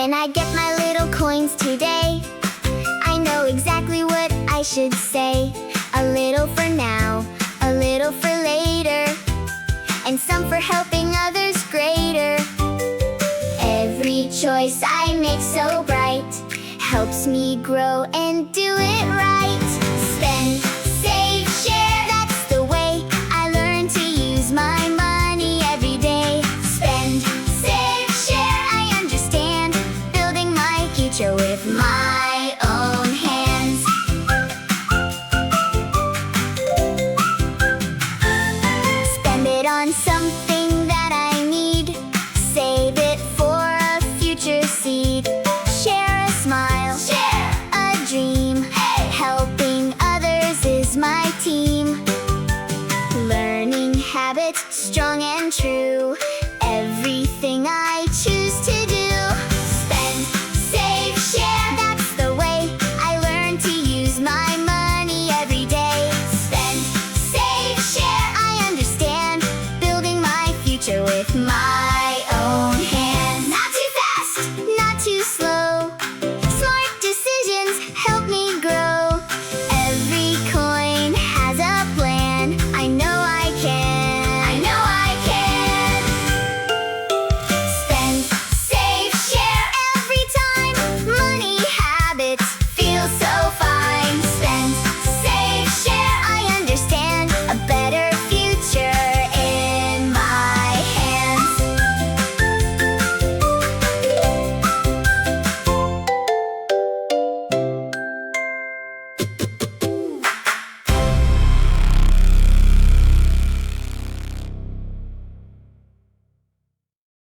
When I get my little coins today, I know exactly what I should say. A little for now, a little for later, and some for helping others greater. Every choice I make so bright helps me grow and do it right. Spend, save, share, that's the way I learn to use my money every day. Spend, save, share, I understand, building my future with my own hands. Spend it on